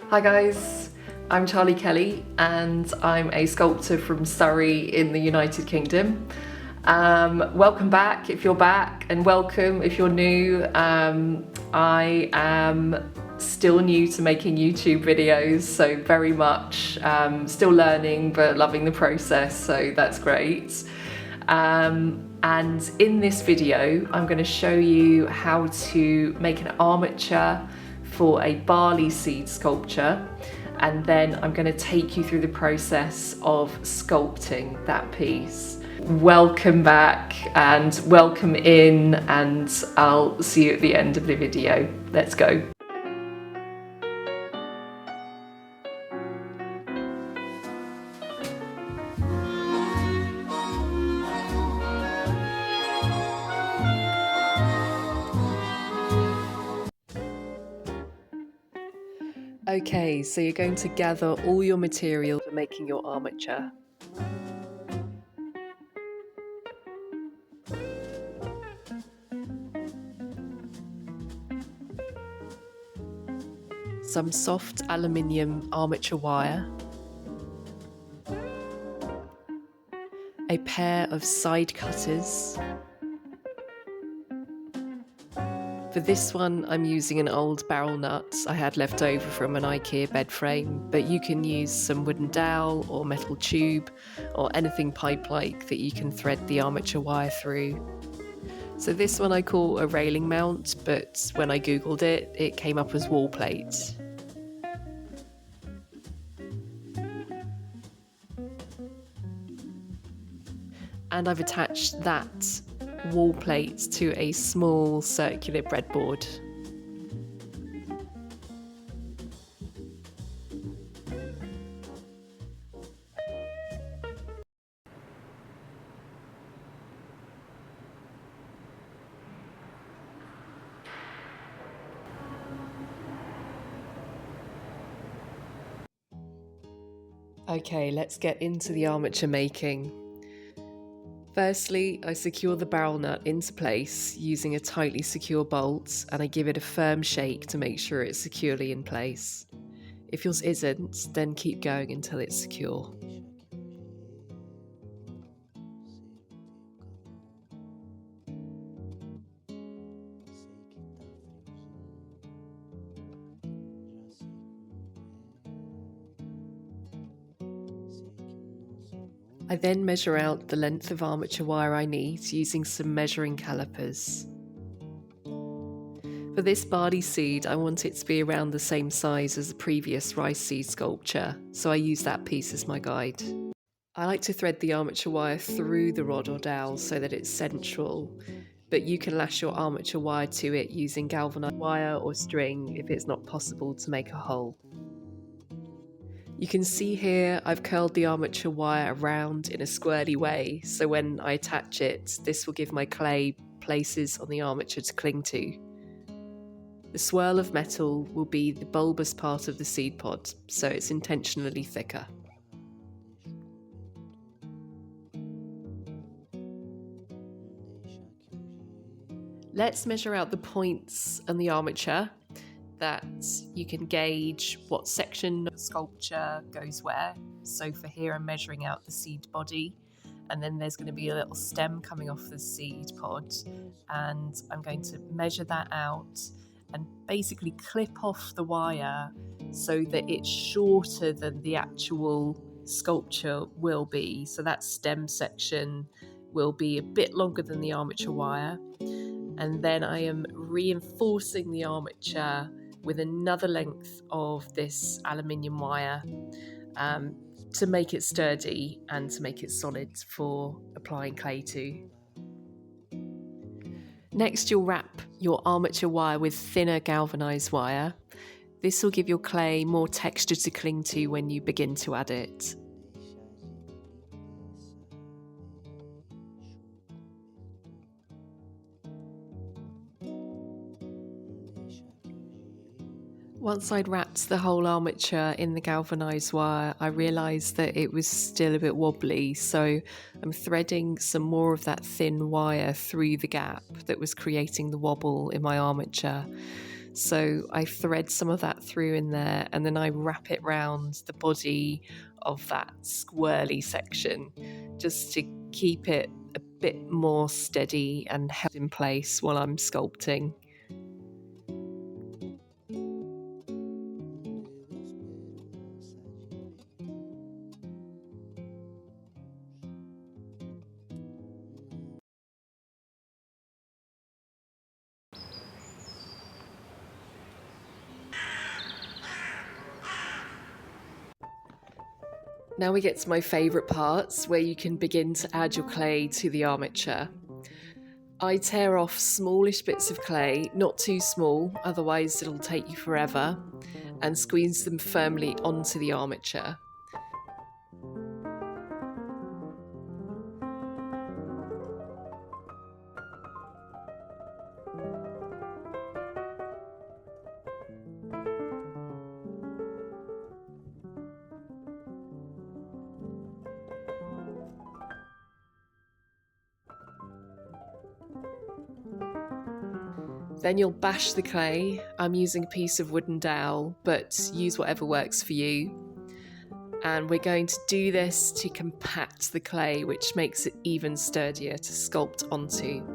Hi guys, I'm Charlie Kelly and I'm a sculptor from Surrey in the United Kingdom. Welcome back if you're back, and welcome if you're new. I am still new to making YouTube videos, so very much still learning but loving the process, so that's great. And in this video I'm going to show you how to make an armature for a barley seed sculpture, and then I'm going to take you through the process of sculpting that piece. Welcome back and welcome in, and I'll see you at the end of the video. Let's go. Okay, so you're going to gather all your material for making your armature. Some soft aluminium armature wire, a pair of side cutters. For this one, I'm using an old barrel nut I had left over from an IKEA bed frame, but you can use some wooden dowel or metal tube or anything pipe-like that you can thread the armature wire through. So this one I call a railing mount, but when I googled it, it came up as wall plate. And I've attached that wall plate to a small circular breadboard. Okay, let's get into the armature making. Firstly, I secure the barrel nut into place using a tightly secure bolt, and I give it a firm shake to make sure it's securely in place. If yours isn't, then keep going until it's secure. I then measure out the length of armature wire I need using some measuring calipers. For this barley seed, I want it to be around the same size as the previous rice seed sculpture, so I use that piece as my guide. I like to thread the armature wire through the rod or dowel so that it's central, but you can lash your armature wire to it using galvanized wire or string if it's not possible to make a hole. You can see here I've curled the armature wire around in a squirty way, so when I attach it, this will give my clay places on the armature to cling to. The swirl of metal will be the bulbous part of the seed pod, so it's intentionally thicker. Let's measure out the points on the armature that you can gauge what section of the sculpture goes where. So for here I'm measuring out the seed body, and then there's going to be a little stem coming off the seed pod, and I'm going to measure that out and basically clip off the wire so that it's shorter than the actual sculpture will be. So that stem section will be a bit longer than the armature wire, and then I am reinforcing the armature with another length of this aluminium wire to make it sturdy and to make it solid for applying clay to. Next, you'll wrap your armature wire with thinner galvanized wire. This will give your clay more texture to cling to when you begin to add it. Once I'd wrapped the whole armature in the galvanized wire, I realised that it was still a bit wobbly, so I'm threading some more of that thin wire through the gap that was creating the wobble in my armature. So I thread some of that through in there, and then I wrap it round the body of that squirrely section just to keep it a bit more steady and held in place while I'm sculpting. Now we get to my favourite parts, where you can begin to add your clay to the armature. I tear off smallish bits of clay, not too small, otherwise it'll take you forever, and squeeze them firmly onto the armature. Then you'll bash the clay. I'm using a piece of wooden dowel, but use whatever works for you. And we're going to do this to compact the clay, which makes it even sturdier to sculpt onto.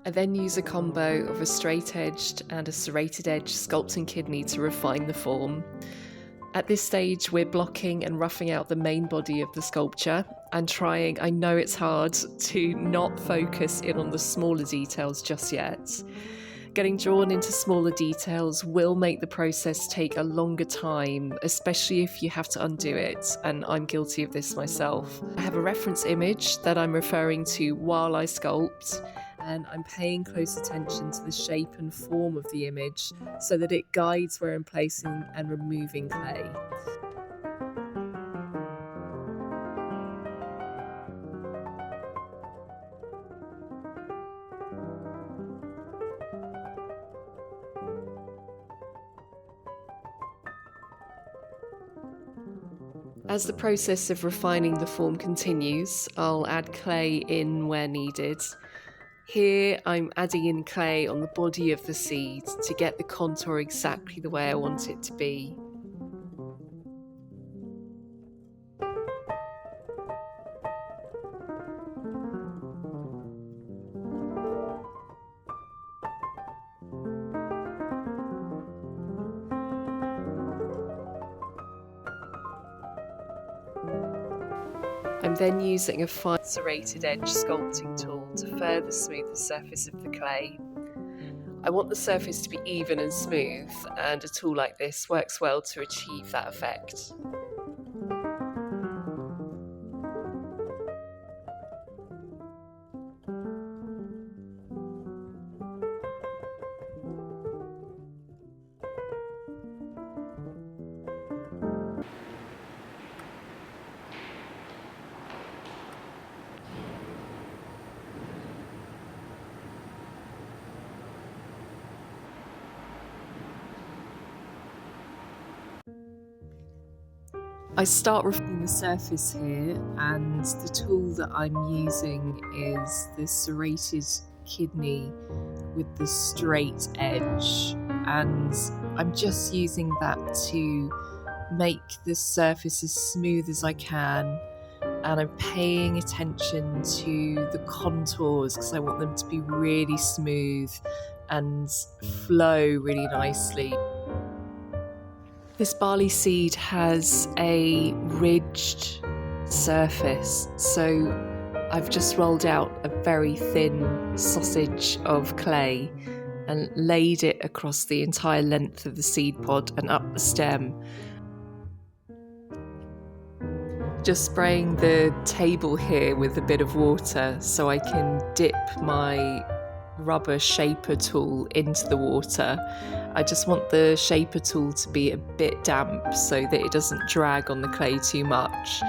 I then use a combo of a straight-edged and a serrated edge sculpting kidney to refine the form. At this stage, we're blocking and roughing out the main body of the sculpture and trying, I know it's hard, to not focus in on the smaller details just yet. Getting drawn into smaller details will make the process take a longer time, especially if you have to undo it, and I'm guilty of this myself. I have a reference image that I'm referring to while I sculpt, and I'm paying close attention to the shape and form of the image so that it guides where I'm placing and removing clay. As the process of refining the form continues, I'll add clay in where needed. Here I'm adding in clay on the body of the seed to get the contour exactly the way I want it to be. I'm then using a fine serrated edge sculpting tool to further smooth the surface of the clay. I want the surface to be even and smooth, and a tool like this works well to achieve that effect. I start refining the surface here, and the tool that I'm using is the serrated kidney with the straight edge, and I'm just using that to make the surface as smooth as I can, and I'm paying attention to the contours because I want them to be really smooth and flow really nicely. This barley seed has a ridged surface, so I've just rolled out a very thin sausage of clay and laid it across the entire length of the seed pod and up the stem. Just spraying the table here with a bit of water so I can dip my rubber shaper tool into the water. I just want the shaper tool to be a bit damp so that it doesn't drag on the clay too much.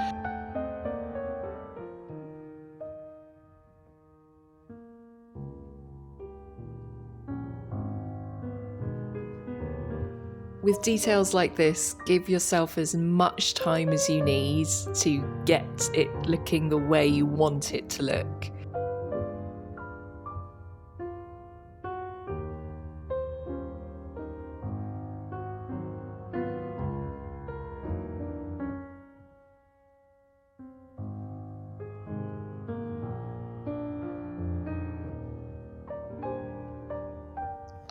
With details like this, give yourself as much time as you need to get it looking the way you want it to look.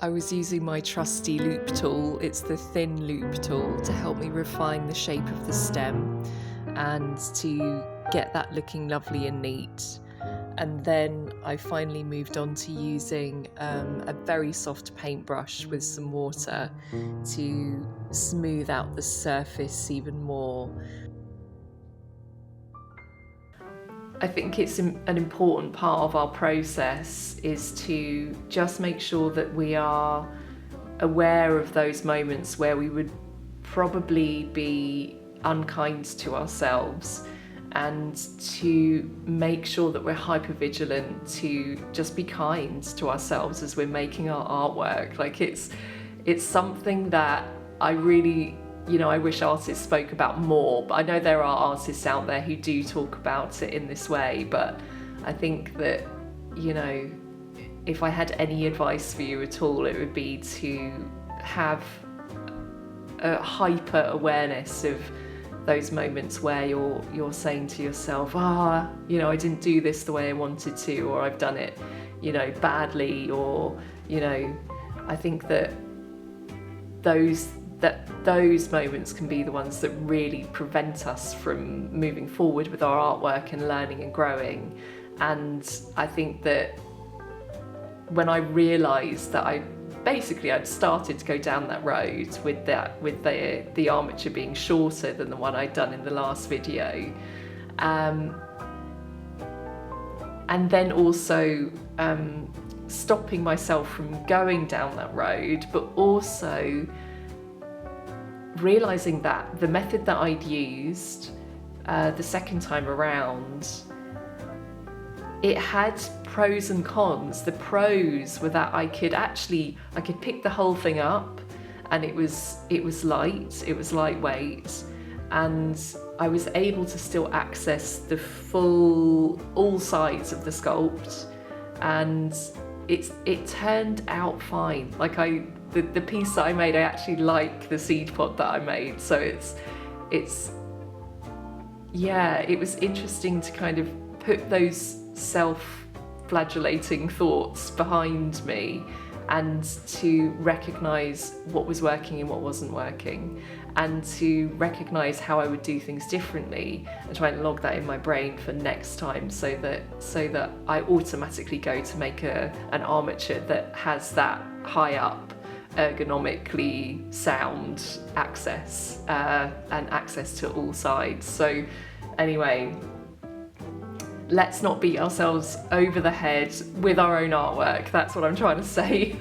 I was using my trusty loop tool. It's the thin loop tool to help me refine the shape of the stem and to get that looking lovely and neat. And then I finally moved on to using a very soft paintbrush with some water to smooth out the surface even more. I think it's an important part of our process is to just make sure that we are aware of those moments where we would probably be unkind to ourselves, and to make sure that we're hyper-vigilant to just be kind to ourselves as we're making our artwork. Like it's something that I really, I wish artists spoke about more, but I know there are artists out there who do talk about it in this way. But I think that, if I had any advice for you at all, it would be to have a hyper awareness of those moments where you're saying to yourself, I didn't do this the way I wanted to, or I've done it, badly, or, I think that those moments can be the ones that really prevent us from moving forward with our artwork and learning and growing. And I think that when I realised that I'd started to go down that road with the armature being shorter than the one I'd done in the last video, and then also stopping myself from going down that road, but also realising that the method that I'd used the second time around, it had pros and cons. The pros were that I could pick the whole thing up, and it was lightweight, and I was able to still access all sides of the sculpt, and it turned out fine. Like the piece that I made, I actually like the seed pod that I made, so it was interesting to kind of put those self-flagellating thoughts behind me and to recognise what was working and what wasn't working, and to recognise how I would do things differently and try and log that in my brain for next time, so that I automatically go to make an armature that has that high up, ergonomically sound access and access to all sides. So anyway, let's not beat ourselves over the head with our own artwork. That's what I'm trying to say.